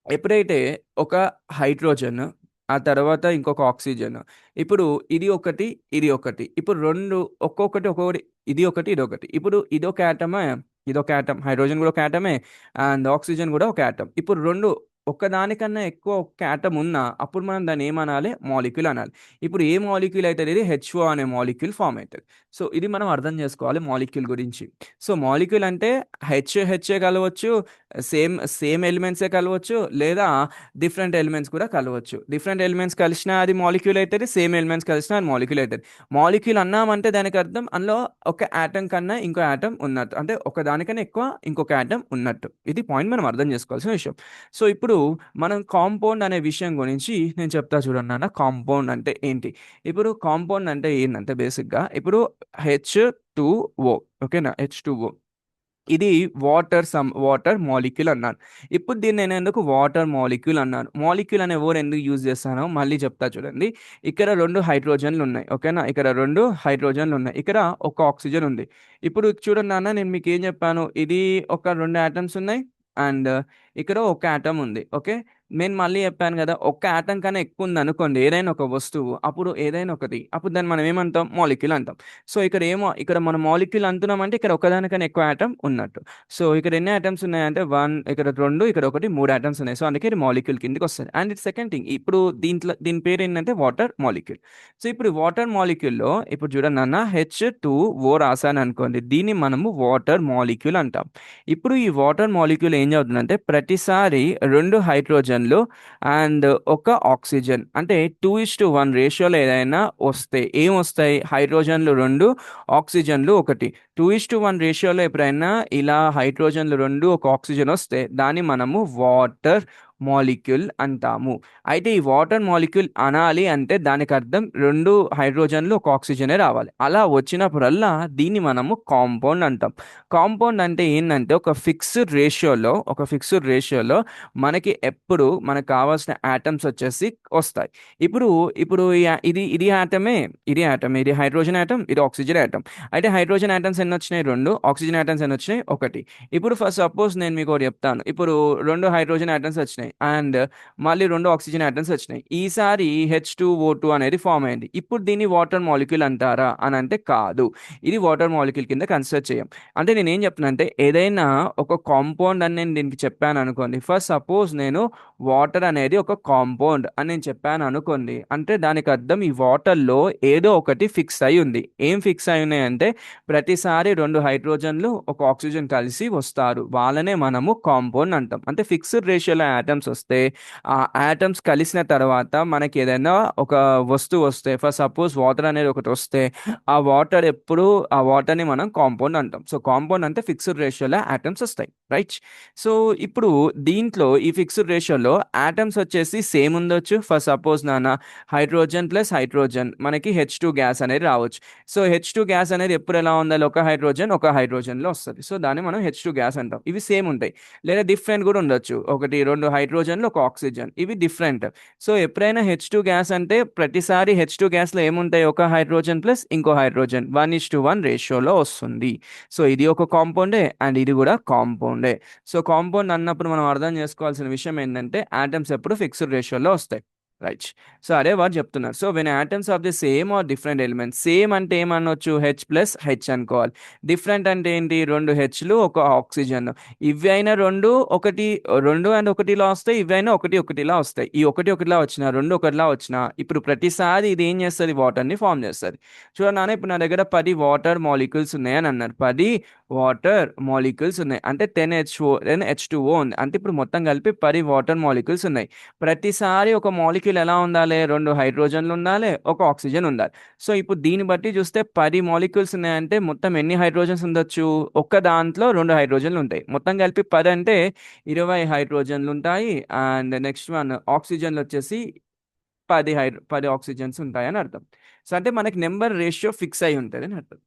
S1: ఎప్పుడైతే ఒక హైడ్రోజన్, ఆ తర్వాత ఇంకొక ఆక్సిజన్, ఇప్పుడు ఇది ఒకటి, ఇది ఒకటి, ఇప్పుడు రెండు ఒక్కొక్కటి, ఇది ఒకటి, ఇది ఒకటి, ఇప్పుడు ఇదొక ఆటమే, ఇదొక ఆటం, హైడ్రోజన్ కూడా ఒక ఆటమే, అండ్ ఆక్సిజన్ కూడా ఒక ఆటం. ఇప్పుడు రెండు ఒక్కదానికన్నా ఎక్కువ ఒక ఆటం ఉన్నా అప్పుడు మనం దాన్ని ఏమనాలి? మాలిక్యూల్ అనాలి. ఇప్పుడు ఏ మాలిక్యూల్ అయితే ఇది హెచ్ఓ అనే మాలిక్యూల్ ఫామ్ అవుతుంది. సో ఇది మనం అర్థం చేసుకోవాలి మాలిక్యూల్ గురించి. సో మాలిక్యూల్ అంటే హెచ్ఏ కలవచ్చు, సేమ్ సేమ్ ఎలిమెంట్సే కలవచ్చు, లేదా డిఫరెంట్ ఎలిమెంట్స్ కూడా కలవచ్చు. డిఫరెంట్ ఎలిమెంట్స్ కలిసినా అది మాలిక్యూల్ అవుతుంది, సేమ్ ఎలిమెంట్స్ కలిసినా అది మాలిక్యూల్ అవుతుంది. మాలిక్యూల్ అన్నామంటే దానికి అర్థం అందులో ఒక ఆటం కన్నా ఇంకో ఆటం ఉన్నట్టు, అంటే ఒక దానికన్నా ఎక్కువ ఇంకొక ఆటం ఉన్నట్టు. ఇది పాయింట్ మనం అర్థం చేసుకోవాల్సిన విషయం. సో ఇప్పుడు మనం కాంపౌండ్ అనే విషయం గురించి నేను చెప్తా చూడండి నాన్న. కాంపౌండ్ అంటే ఏంటి? ఇప్పుడు కాంపౌండ్ అంటే ఏంటంటే బేసిక్గా ఇప్పుడు H2O, ఓకేనా, H2O ఇది వాటర్ మాలిక్యూల్ అన్నాను. ఇప్పుడు దీన్ని నేను ఎందుకు వాటర్ మాలిక్యూల్ అన్నాను? మాలిక్యూల్ అనే వర్డ్ ఎందుకు యూజ్ చేస్తానో మళ్ళీ చెప్తా చూడండి. ఇక్కడ 2 హైడ్రోజన్లు ఉన్నాయి, ఓకేనా, ఇక్కడ 2 హైడ్రోజన్లు ఉన్నాయి, ఇక్కడ ఒక ఆక్సిజన్ ఉంది. ఇప్పుడు చూడండి నాన్న, నేను మీకు ఏం చెప్పాను? ఇది ఒక 2 ఆటమ్స్ ఉన్నాయి, అండ్ ఇక్కడ ఒక ఆటమ్ ఉంది, ఓకే. నేను మళ్ళీ చెప్పాను కదా, ఒక్క ఆటం కన్నా ఎక్కువ ఉంది అనుకోండి ఏదైనా ఒక వస్తువు, అప్పుడు ఏదైనా ఒకటి, అప్పుడు దాన్ని మనం ఏమంటాం? మాలిక్యూల్ అంటాం. సో ఇక్కడ మనం మాలిక్యూల్ అంటున్నాం అంటే ఇక్కడ ఒకదానికన్నా ఎక్కువ ఆటం ఉన్నట్టు. సో ఇక్కడ ఎన్ని ఆటమ్స్ ఉన్నాయంటే ఇక్కడ 2, ఇక్కడ ఒకటి, 3 ఆటమ్స్ ఉన్నాయి. సో అందుకే ఇది మాలిక్యూల్ కిందకి వస్తుంది. అండ్ ఇట్ సెకండ్ థింగ్, ఇప్పుడు దీని పేరు ఏంటంటే వాటర్ మాలిక్యూల్. సో ఇప్పుడు వాటర్ మాలిక్యూల్లో ఇప్పుడు చూడండి అన్న, H2O రాసాను అనుకోండి, దీన్ని మనము వాటర్ మాలిక్యూల్ అంటాం. ఇప్పుడు ఈ వాటర్ మాలిక్యూల్ ఏం చదువుతుందంటే ప్రతిసారి 2 హైడ్రోజన్లు అండ్ ఒక ఆక్సిజన్, అంటే 2:1 రేషియోలో ఏదైనా వస్తే ఏం వస్తాయి? హైడ్రోజన్లు 2, ఆక్సిజన్లు 1. 2:1 రేషియోలో ఎప్పుడైనా ఇలా హైడ్రోజన్లు 2 ఒక ఆక్సిజన్ వస్తే దాన్ని మనము వాటర్ మాలిక్యూల్ అంటాము. అయితే ఈ వాటర్ మాలిక్యూల్ అనాలి అంటే దానికి అర్థం 2 హైడ్రోజన్లు ఒక ఆక్సిజనే రావాలి. అలా వచ్చినప్పుడల్లా దీన్ని మనము కాంపౌండ్ అంటాం. కాంపౌండ్ అంటే ఏంటంటే ఒక ఫిక్స్డ్ రేషియోలో మనకి ఎప్పుడు మనకు కావాల్సిన ఆటమ్స్ వచ్చేసి వస్తాయి. ఇప్పుడు ఇప్పుడు ఇది ఆటమే, ఇది హైడ్రోజన్ ఆటమ్, ఇది ఆక్సిజన్ ఆటమ్. అయితే హైడ్రోజన్ ఆటమ్స్ ఎన్ని వచ్చినాయి? 2. ఆక్సిజన్ ఆటమ్స్ ఎన్ని వచ్చినాయి? 1. ఇప్పుడు ఫస్ట్ సపోజ్ నేను మీకు ఒకటి చెప్తాను. ఇప్పుడు 2 హైడ్రోజన్ ఆటమ్స్ వచ్చినాయి అండ్ మళ్ళీ 2 ఆక్సిజన్ ఆటమ్స్ వచ్చినాయి. ఈసారి H2O2 అనేది ఫామ్ అయింది. ఇప్పుడు దీన్ని వాటర్ మాలిక్యూల్ అంటారా అని అంటే కాదు, ఇది వాటర్ మాలిక్యూల్ కింద కన్సిడర్ చేయం. అంటే నేను ఏం చెప్తున్నా అంటే ఏదైనా ఒక కాంపౌండ్ అని నేను దీనికి చెప్పాను అనుకోండి. ఫస్ట్ సపోజ్ నేను వాటర్ అనేది ఒక కాంపౌండ్ అని నేను చెప్పాను అనుకోండి, అంటే దానికి అర్థం ఈ వాటర్లో ఏదో ఒకటి ఫిక్స్ అయి ఉంది. ఏం ఫిక్స్ అయి ఉన్నాయి అంటే ప్రతిసారి 2 హైడ్రోజన్లు ఒక ఆక్సిజన్ కలిసి వస్తారు, వాళ్ళనే మనము కాంపౌండ్ అంటాం. అంటే ఫిక్స్డ్ రేషియోలో ఆటమ్స్ వస్తే ఆ ఆటమ్స్ కలిసిన తర్వాత మనకి ఏదైనా ఒక వస్తువు వస్తే, ఫర్ సపోజ్ వాటర్ అనేది ఒకటి వస్తే, ఆ వాటర్ని మనం కాంపౌండ్ అంటాం. సో కాంపౌండ్ అంటే ఫిక్స్డ్ రేషియోలో ఆటమ్స్ వస్తాయి, రైట్? సో ఇప్పుడు దీంట్లో ఈ ఫిక్స్డ్ రేషియోలో ఆటమ్స్ వచ్చేసి సేమ్ ఉండొచ్చు. ఫర్ సపోజ్ నాన్న, హైడ్రోజన్ ప్లస్ హైడ్రోజన్ మనకి H2 గ్యాస్ అనేది రావచ్చు. సో H2 గ్యాస్ అనేది ఎప్పుడు ఎలా ఉండాలి? ఒక హైడ్రోజన్లో వస్తుంది. సో దాన్ని మనం H2 గ్యాస్ అంటాం. ఇవి సేమ్ ఉంటాయి, లేదా డిఫరెంట్ కూడా ఉండొచ్చు. 2 హైడ్రోజన్లు ఒక ఆక్సిజన్, ఇవి డిఫరెంట్. సో ఎప్పుడైనా H2 గ్యాస్ అంటే ప్రతిసారి H2 గ్యాస్లో ఏముంటాయి? ఒక హైడ్రోజన్ ప్లస్ ఇంకో హైడ్రోజన్ 1:1 రేషియోలో వస్తుంది. సో ఇది ఒక కాంపౌండే అండ్ ఇది కూడా కాంపౌండే. సో కాంపౌండ్ అన్నప్పుడు మనం అర్థం చేసుకోవాల్సిన విషయం ఏంటంటే ఆటమ్స్ ఎప్పుడు ఫిక్స్డ్ రేషియోలో వస్తాయి, రైట్? సో అదే వాడు చెప్తున్నారు. So when atoms of the same or different elements, same అంటే ఏమనొచ్చు? H+H అనుకోవాలి. డిఫరెంట్ అంటే ఏంటి? 2 Hలు ఒక ఆక్సిజన్. ఇవి అయినా 2 అండ్ 1లా వస్తాయి, ఇవి అయినా 1 వస్తాయి. ఈ 1 వచ్చిన 2 ఒకటిలా వచ్చిన ఇప్పుడు ప్రతిసారి ఇది ఏం చేస్తుంది? వాటర్ని ఫామ్ చేస్తుంది. చూడండి నాన్న, ఇప్పుడు నా దగ్గర 10 వాటర్ మాలిక్యూల్స్ ఉన్నాయి అని అన్నారు. 10 వాటర్ మాలిక్యూల్స్ ఉన్నాయి అంటే 10 H2O ఉంది. అంటే ఇప్పుడు మొత్తం కలిపి 10 వాటర్ మాలిక్యూల్స్ ఉన్నాయి. ప్రతిసారి ఒక మాలిక్యూల్ మాలిక్యూల్ ఎలా ఉండాలి? 2 హైడ్రోజన్లు ఉండాలి, ఒక ఆక్సిజన్ ఉండాలి. సో ఇప్పుడు దీన్ని బట్టి చూస్తే 10 మాలిక్యూల్స్ ఉన్నాయంటే మొత్తం ఎన్ని హైడ్రోజన్స్ ఉండొచ్చు? ఒక్క దాంట్లో 2 హైడ్రోజన్లు ఉంటాయి. మొత్తం కలిపి 10 అంటే 20 హైడ్రోజన్లు ఉంటాయి. అండ్ నెక్స్ట్ వన్ ఆక్సిజన్లు వచ్చేసి 10 ఆక్సిజన్స్ ఉంటాయని అర్థం. సో అంటే మనకి నెంబర్ రేషియో ఫిక్స్ అయి ఉంటుంది అని అర్థం.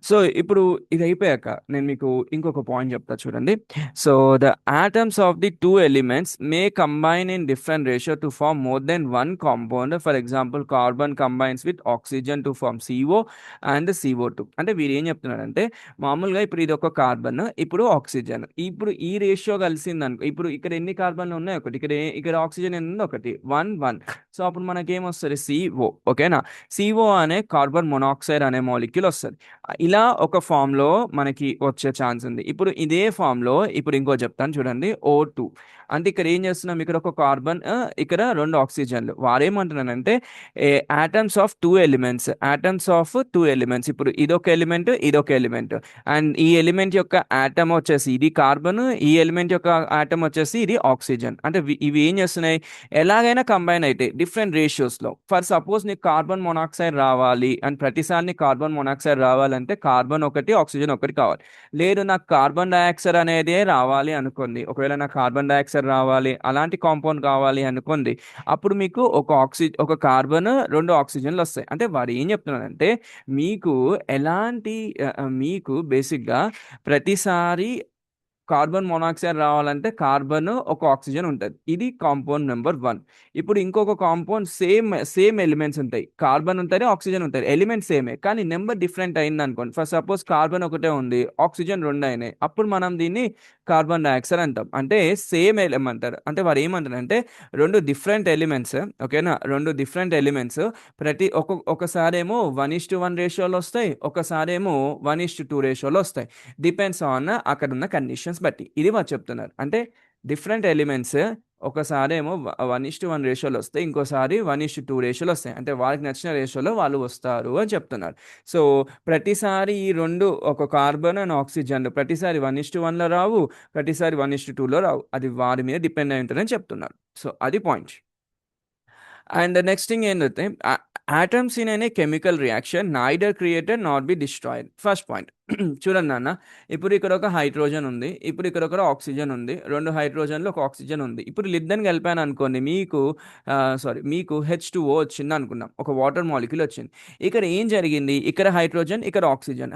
S1: సో ఇప్పుడు ఇది అయిపోయాక నేను మీకు ఇంకొక పాయింట్ చెప్తా చూడండి. So the atoms of the two elements may combine in different ratio to form more than one compound. For example carbon combines with oxygen to form CO and CO2. అంటే వీరు ఏం చెప్తున్నారంటే మామూలుగా ఇప్పుడు ఇది ఒక కార్బన్, ఇప్పుడు ఆక్సిజన్, ఇప్పుడు ఈ రేషియో కలిసింది అనుకో. ఇప్పుడు ఇక్కడ ఎన్ని కార్బన్లు ఉన్నాయి? ఒకటి. ఇక్కడ ఆక్సిజన్ ఎన్ని ఉంది? ఒకటి. 1 1. సో అప్పుడు మనకేమొస్తుంది? CO. ఓకేనా? CO అనే కార్బన్ మొనాక్సైడ్ అనే మాలిక్యూల్ వస్తుంది. ఇలా ఒక ఫామ్ లో మనకి వచ్చే ఛాన్స్ ఉంది. ఇప్పుడు ఇదే ఫామ్ లో ఇప్పుడు ఇంకో చెప్తాను చూడండి. O2 అంటే ఇక్కడ ఏం చేస్తున్నాం? ఇక్కడ ఒక కార్బన్, ఇక్కడ 2 ఆక్సిజన్లు. వారేమంటున్నానంటే ఆటమ్స్ ఆఫ్ టూ ఎలిమెంట్స్. ఇప్పుడు ఇదొక ఎలిమెంట్, ఇదొక ఎలిమెంట్. అండ్ ఈ ఎలిమెంట్ యొక్క ఆటమ్ వచ్చేసి ఇది కార్బన్, ఈ ఎలిమెంట్ యొక్క ఆటమ్ వచ్చేసి ఇది ఆక్సిజన్. అంటే ఇవి ఏం చేస్తున్నాయి? ఎలాగైనా కంబైన్ అయితే డిఫరెంట్ రేషియోస్ లో. ఫర్ సపోజ్ నీకు కార్బన్ మొనాక్సైడ్ రావాలి అండ్ ప్రతిసారి నీకు కార్బన్ మొనాక్సైడ్ రావాలంటే కార్బన్ ఒకటి, ఆక్సిజన్ ఒకటి కావాలి. లేదు నాకు కార్బన్ డైఆక్సైడ్ అనేది రావాలి అనుకోండి. ఒకవేళ నాకు కార్బన్ డైఆక్సైడ్ రావాలి, అలాంటి కాంపౌండ్ కావాలి అనుకోండి, అప్పుడు మీకు ఒక కార్బన్, 2 ఆక్సిజన్లు వస్తాయి. అంటే వాడు ఏం చెప్తున్నాడంటే మీకు ఎలాంటి మీకు బేసిక్గా ప్రతిసారి కార్బన్ మోనాక్సైడ్ రావాలంటే కార్బన్, ఒక ఆక్సిజన్ ఉంటుంది. ఇది కాంపౌండ్ నెంబర్ 1. ఇప్పుడు ఇంకొక కాంపౌండ్ సేమ్ సేమ్ ఎలిమెంట్స్ ఉంటాయి. కార్బన్ ఉంటుంది, ఆక్సిజన్ ఉంటుంది, ఎలిమెంట్ సేమే కానీ నెంబర్ డిఫరెంట్ అయింది అనుకోండి. ఫర్ సపోజ్ కార్బన్ ఒకటే ఉంది, ఆక్సిజన్ 2 అయినాయి. అప్పుడు మనం దీన్ని కార్బన్ డైఆక్సైడ్ అంటాం. అంటే సేమ్ ఎలిమెంట్ అంటారు. అంటే వారు ఏమంటారంటే 2 డిఫరెంట్ ఎలిమెంట్స్, ఓకేనా, 2 డిఫరెంట్ ఎలిమెంట్స్ ఒకసారి ఏమో 1:1 రేషియోలో వస్తాయి, ఒకసారి ఏమో 1:2 రేషియోలో వస్తాయి. డిపెండ్స్ ఆన్ అక్కడ ఉన్న కండిషన్స్ బట్టి. ఇది వాళ్ళు చెప్తున్నారు. అంటే డిఫరెంట్ ఎలిమెంట్స్ ఒకసారి ఏమో 1:1 రేషియోలో వస్తాయి, ఇంకోసారి 1:2 రేషియోలో వస్తాయి. అంటే వాళ్ళకి నచ్చిన రేషియోలో వాళ్ళు వస్తారు అని చెప్తున్నారు. సో ప్రతిసారి ఈ 2 ఒక కార్బన్ అండ్ ఆక్సిజన్ ప్రతిసారి 1:1లో రావు, ప్రతిసారి 1:2లో రావు. అది వారి మీద డిపెండ్ అయి ఉంటుందని చెప్తున్నారు. సో అది పాయింట్. అండ్ నెక్స్ట్ థింగ్ ఏంటంటే atoms in any chemical reaction neither created nor be destroyed. First point చూడండి నాన్న. ఇప్పుడు ఇక్కడ ఒక హైడ్రోజన్ ఉంది, ఇప్పుడు ఇక్కడ ఒక ఆక్సిజన్ ఉంది, 2 హైడ్రోజన్లు, ఒక ఆక్సిజన్ ఉంది. ఇప్పుడు వీళ్ళిద్దరిని కలిపాను అనుకోండి, మీకు H2O వచ్చింది అనుకున్నాం, ఒక వాటర్ మాలిక్యూల్ వచ్చింది. ఇక్కడ ఏం జరిగింది? ఇక్కడ హైడ్రోజన్, ఇక్కడ ఆక్సిజన్,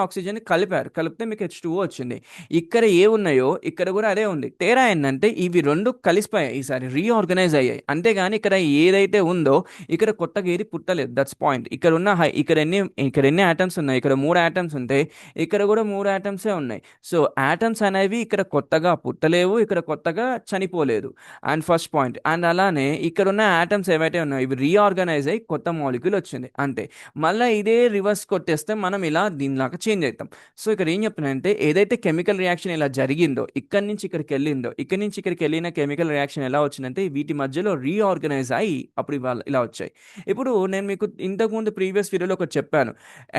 S1: ఆక్సిజన్ కలిపితే మీకు H2O వచ్చింది. ఇక్కడ ఏ ఉన్నాయో ఇక్కడ కూడా అదే ఉంది. తేడా ఏంటంటే ఇవి 2 కలిసిపోయాయి, ఈసారి రీఆర్గనైజ్ అయ్యాయి. అంతేగాని ఇక్కడ ఏదైతే ఉందో ఇక్కడ కొత్తగా ఏది పుట్టలేదు. That's point. ఇక్కడ ఎన్ని ఆటమ్స్ ఉన్నాయి? ఇక్కడ 3 ఆటమ్స్ ఉంటాయి, ఇక్కడ కూడా 3 ఆటమ్సే ఉన్నాయి. సో ఆటమ్స్ అనేవి ఇక్కడ కొత్తగా పుట్టలేవు, ఇక్కడ కొత్తగా చనిపోలేదు. And first point. అండ్ అలానే ఇక్కడ ఉన్న ఆటమ్స్ ఏవైతే ఉన్నాయో ఇవి రీఆర్గనైజ్ అయ్యి కొత్త మాలిక్యూల్ వచ్చింది అంతే. మళ్ళీ ఇదే రివర్స్ కొట్టేస్తే మనం ఇలా దీనిలాగా చేంజ్ అవుతాం. సో ఇక్కడ ఏం చెప్తున్నానంటే ఏదైతే కెమికల్ రియాక్షన్ ఇలా జరిగిందో, ఇక్కడి నుంచి ఇక్కడికి వెళ్ళిందో, ఇక్కడి నుంచి ఇక్కడికి వెళ్ళిన కెమికల్ రియాక్షన్ ఎలా వచ్చిందంటే వీటి మధ్యలో రీఆర్గనైజ్ అయ్యి అప్పుడు ఇలా వచ్చాయి. ఇప్పుడు నేను మీకు ఇంతకుముందు ప్రీవియస్ వీడియోలో ఒకటి చెప్పాను.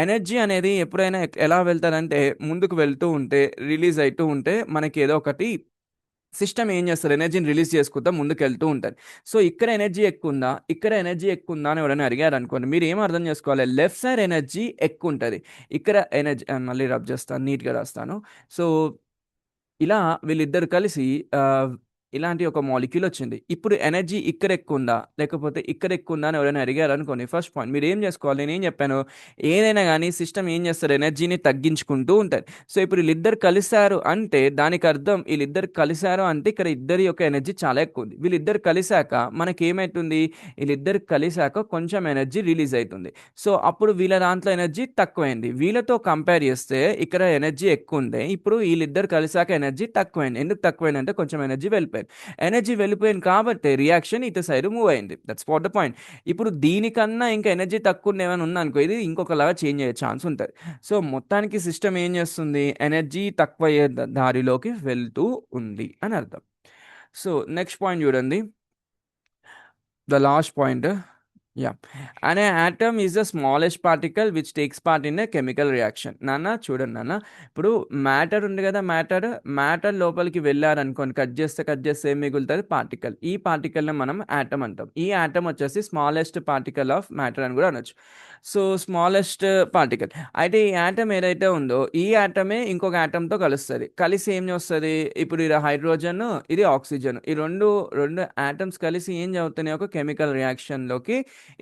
S1: ఎనర్జీ అనేది ఎప్పుడైనా ఎలా వెళ్తారంటే ముందుకు వెళ్తూ ఉంటే, రిలీజ్ అవుతూ ఉంటే మనకి ఏదో ఒకటి సిస్టమ్ ఏం చేస్తారు? ఎనర్జీని రిలీజ్ చేసుకుంటా ముందుకు వెళ్తూ ఉంటుంది. సో ఇక్కడ ఎనర్జీ ఎక్కువ ఉందా, ఇక్కడ ఎనర్జీ ఎక్కువ ఉందా అని ఎవరైనా అడిగారు అనుకోండి, మీరు ఏం అర్థం చేసుకోవాలి? లెఫ్ట్ సైడ్ ఎనర్జీ ఎక్కువ ఉంటుంది, ఇక్కడ ఎనర్జీ, మళ్ళీ రబ్ చేస్తాను, నీట్గా రాస్తాను. సో ఇలా వీళ్ళిద్దరు కలిసి ఇలాంటి ఒక మాలిక్యూల్ వచ్చింది. ఇప్పుడు ఎనర్జీ ఇక్కడ ఎక్కువ ఉందా లేకపోతే ఇక్కడ ఎక్కువ ఉందా అని ఎవరైనా అడిగారు అనుకోండి, ఫస్ట్ పాయింట్ మీరు ఏం చేసుకోవాలి? నేను ఏం చెప్పాను? ఏదైనా కానీ సిస్టమ్ ఏం చేస్తారు? ఎనర్జీని తగ్గించుకుంటూ ఉంటుంది. సో ఇప్పుడు వీళ్ళిద్దరు కలిశారు అంటే దానికి అర్థం వీళ్ళిద్దరు కలిశారు అంటే ఇక్కడ ఇద్దరి యొక్క ఎనర్జీ చాలా ఎక్కువ ఉంది. వీళ్ళిద్దరు కలిశాక మనకి ఏమవుతుంది? వీళ్ళిద్దరు కలిశాక కొంచెం ఎనర్జీ రిలీజ్ అవుతుంది. సో అప్పుడు వీళ్ళ దాంట్లో ఎనర్జీ తక్కువైంది. వీళ్ళతో కంపేర్ చేస్తే ఇక్కడ ఎనర్జీ ఎక్కువ ఉంది, ఇప్పుడు వీళ్ళిద్దరు కలిశాక ఎనర్జీ తక్కువైంది. ఎందుకు తక్కువైంది అంటే కొంచెం ఎనర్జీ వెళ్ళిపోయింది. ఎనర్జీ వెళ్ళిపోయింది కాబట్టి రియాక్షన్ ఇటు సైడ్ మూవ్ అయింది. That's what the point. ఇప్పుడు దీనికన్నా ఇంకా ఎనర్జీ తక్కువ ఏమైనా ఉందనుకో ఇది ఇంకొకలాగా చేంజ్ అయ్యే ఛాన్స్ ఉంటుంది. సో మొత్తానికి సిస్టమ్ ఏం చేస్తుంది? ఎనర్జీ తక్కువ అయ్యే దారిలోకి వెళ్తూ ఉంది అని అర్థం. సో నెక్స్ట్ పాయింట్ చూడండి, the last point. Yeah. And an atom is the smallest particle which takes part in a chemical reaction. నాన్న చూడండి నాన్న, ఇప్పుడు మ్యాటర్ ఉంది కదా, మ్యాటర్ లోపలికి వెళ్ళారనుకోండి, కట్ చేస్తే ఏం మిగులుతుంది? పార్టికల్. ఈ పార్టికల్ని మనం ఆటమ్ అంటాం. ఈ ఆటమ్ వచ్చేసి స్మాలెస్ట్ పార్టికల్ ఆఫ్ మ్యాటర్ అని కూడా అనొచ్చు. So smallest particle. అయితే ఈ ఆటమ్ ఏదైతే ఉందో ఈ ఆటమే ఇంకొక ఆటంతో కలుస్తుంది. కలిసి ఏం చేస్తుంది? ఇప్పుడు ఇది హైడ్రోజన్, ఇది ఆక్సిజన్, ఈ రెండు రెండు ఆటమ్స్ కలిసి ఏం చదువుతున్నాయి? ఒక కెమికల్ రియాక్షన్లోకి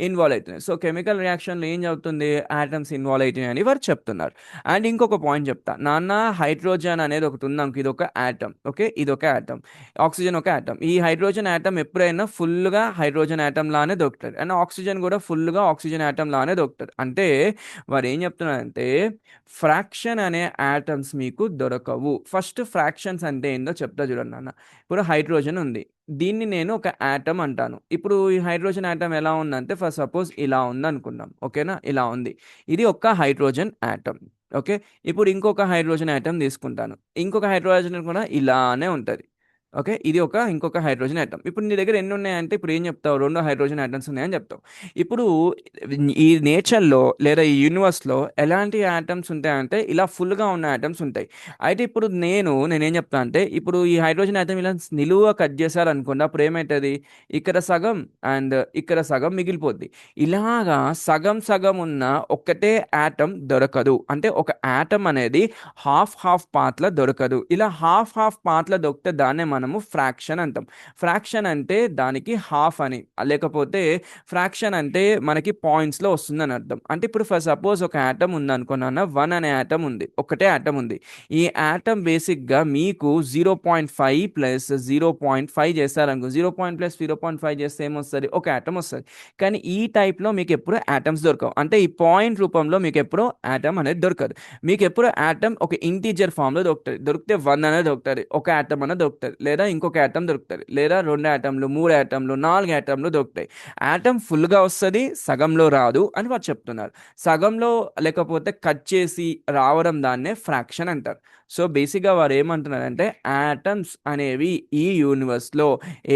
S1: ఇన్వాల్వ్ అవుతున్నాయి. సో కెమికల్ రియాక్షన్లో ఏం జరుగుతుంది? ఆటమ్స్ ఇన్వాల్వ్ అవుతున్నాయి అని వారు చెప్తున్నారు. అండ్ ఇంకొక పాయింట్ చెప్తా నాన్న, హైడ్రోజన్ అనేది ఒకటి ఉందాం, ఇది ఒక ఆటమ్. ఓకే, ఇది ఒక ఆటమ్. ఆక్సిజన్ ఒక ఆటమ్. ఈ హైడ్రోజన్ ఆటమ్ ఎప్పుడైనా ఫుల్గా హైడ్రోజన్ ఆటమ్ లానే దొరుకుతుంది, అండ్ ఆక్సిజన్ కూడా ఫుల్గా ఆక్సిజన్ ఆటమ్ లానే దొరుకుతుంది. అంటే వారు ఏం చెప్తున్నారంటే ఫ్రాక్షన్ అనే ఆటమ్స్ మీకు దొరకవు. ఫస్ట్ ఫ్రాక్షన్స్ అంటే ఏందో చెప్తా చూడండి నాన్న. ఇప్పుడు హైడ్రోజన్ ఉంది, దీన్ని నేను ఒక ఆటమ్ అంటాను. ఇప్పుడు ఈ హైడ్రోజన్ ఆటమ్ ఎలా ఉందంటే, ఫస్ట్ సపోజ్ ఇలా ఉంది అనుకుందాం. ఓకేనా, ఇలా ఉంది. ఇది ఒక హైడ్రోజన్ ఆటమ్. ఓకే, ఇప్పుడు ఇంకొక హైడ్రోజన్ ఆటమ్ తీసుకుంటాను. ఇంకొక హైడ్రోజన్ కూడా ఇలానే ఉంటుంది. ఓకే, ఇది ఇంకొక హైడ్రోజన్ ఆటమ్. ఇప్పుడు నీ దగ్గర ఎన్ని ఉన్నాయంటే, ఇప్పుడు ఏం చెప్తావు? రెండు హైడ్రోజన్ ఆటమ్స్ ఉన్నాయని చెప్తావు. ఇప్పుడు ఈ నేచర్లో లేదా ఈ యూనివర్స్లో ఎలాంటి ఆటమ్స్ ఉంటాయంటే ఇలా ఫుల్గా ఉన్న ఆటమ్స్ ఉంటాయి. అయితే ఇప్పుడు నేనేం చెప్తా అంటే, ఇప్పుడు ఈ హైడ్రోజన్ ఆటమ్ ఇలా నిలువుగా కట్ చేశారనుకోండి, అప్పుడు ఏమవుతుంది? ఇక్కడ సగం అండ్ ఇక్కడ సగం మిగిలిపోద్ది. ఇలాగా సగం సగం ఉన్న ఒక్కటే ఆటమ్ దొరకదు. అంటే ఒక ఆటమ్ అనేది హాఫ్ హాఫ్ పార్ట్ల దొరకదు. ఇలా హాఫ్ హాఫ్ పార్ట్ల దొరికితే దాన్నే మనము ఫ్రాక్షన్ అంటాం. ఫ్రాక్షన్ అంటే దానికి హాఫ్ అని, లేకపోతే ఫ్రాక్షన్ అంటే మనకి పాయింట్స్లో వస్తుందని అర్థం. అంటే ఇప్పుడు ఫర్ సపోజ్ ఒక ఆటమ్ ఉంది అనుకున్నాను, 1 అనే ఆటమ్ ఉంది, ఒకటే ఆటమ్ ఉంది. ఈ ఆటమ్ బేసిక్గా మీకు 0.5 ప్లస్ 0.5 చేస్తారనుకో, 0 ప్లస్ 0.5 చేస్తే ఏమొస్తుంది? ఒక ఆటమ్ వస్తుంది. కానీ ఈ టైప్లో మీకు ఎప్పుడు ఆటమ్స్ దొరకవు. అంటే ఈ పాయింట్ రూపంలో మీకు ఎప్పుడూ ఆటమ్ అనేది దొరకదు. మీకు ఎప్పుడు ఆటమ్ ఒక ఇంటీజర్ ఫామ్లో దొరుకుతుంది. దొరికితే 1 అనేది దొరుకుతుంది, ఒక ఆటమ్ అనేది దొరుకుతుంది, లేదా ఇంకొక ఆటమ్ దొరుకుతుంది, లేదా 2 ఆటమ్లు, 3 ఆటమ్లు, 4 ఆటమ్లు దొరుకుతాయి. ఆటమ్ ఫుల్గా వస్తుంది, సగంలో రాదు అని వారు చెప్తున్నారు. సగంలో లేకపోతే కట్ చేసి రావడం దాన్నే ఫ్రాక్షన్ అంటారు. సో బేసిక్గా వారు ఏమంటున్నారంటే, ఆటమ్స్ అనేవి ఈ యూనివర్స్లో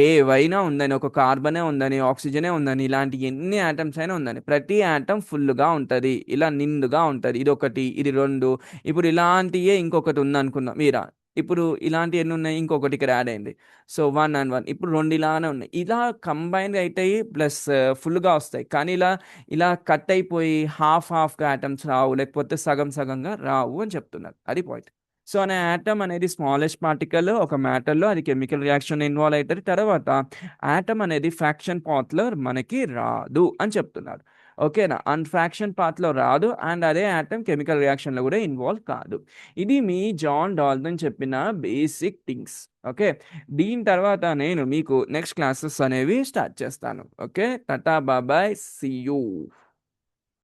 S1: ఏవైనా ఉందని, ఒక కార్బనే ఉందని, ఆక్సిజనే ఉందని, ఇలాంటి ఎన్ని ఆటమ్స్ అయినా ఉందని, ప్రతి ఆటమ్ ఫుల్గా ఉంటుంది, ఇలా నిండుగా ఉంటుంది. ఇది ఒకటి, ఇది రెండు. ఇప్పుడు ఇలాంటియే ఇంకొకటి ఉందనుకుందాం మీరా, ఇప్పుడు ఇలాంటి ఎన్ని ఉన్నాయి? ఇంకొకటి ఇక్కడ యాడ్ అయింది. సో 1 and 1, ఇప్పుడు రెండు ఇలానే ఉన్నాయి. ఇలా కంబైన్గా అవుతాయి, ప్లస్ ఫుల్గా వస్తాయి. కానీ ఇలా ఇలా కట్ అయిపోయి హాఫ్ హాఫ్గా ఆటమ్స్ రావు, లేకపోతే సగం సగంగా రావు అని చెప్తున్నారు. అది పాయింట్. సో అనే ఆటమ్ అనేది స్మాలెస్ట్ పార్టికల్ ఒక మ్యాటర్లో, అది కెమికల్ రియాక్షన్ ఇన్వాల్వ్ అవుతుంది. తర్వాత ఆటమ్ అనేది ఫ్రాక్షన్ పాత్లో మనకి రాదు అని చెప్తున్నారు. ఓకేనా, అన్ఫ్రాక్షన్ పాత్లో రాదు, అండ్ అదే ఆటమ్ కెమికల్ రియాక్షన్లో కూడా ఇన్వాల్వ్ కాదు. ఇది మీ జాన్ డాల్టన్ చెప్పిన బేసిక్ థింగ్స్. ఓకే, దీని తర్వాత నేను మీకు నెక్స్ట్ క్లాసెస్ అనేవి స్టార్ట్ చేస్తాను. ఓకే, టాటా బాబాయ్, సీ యూ.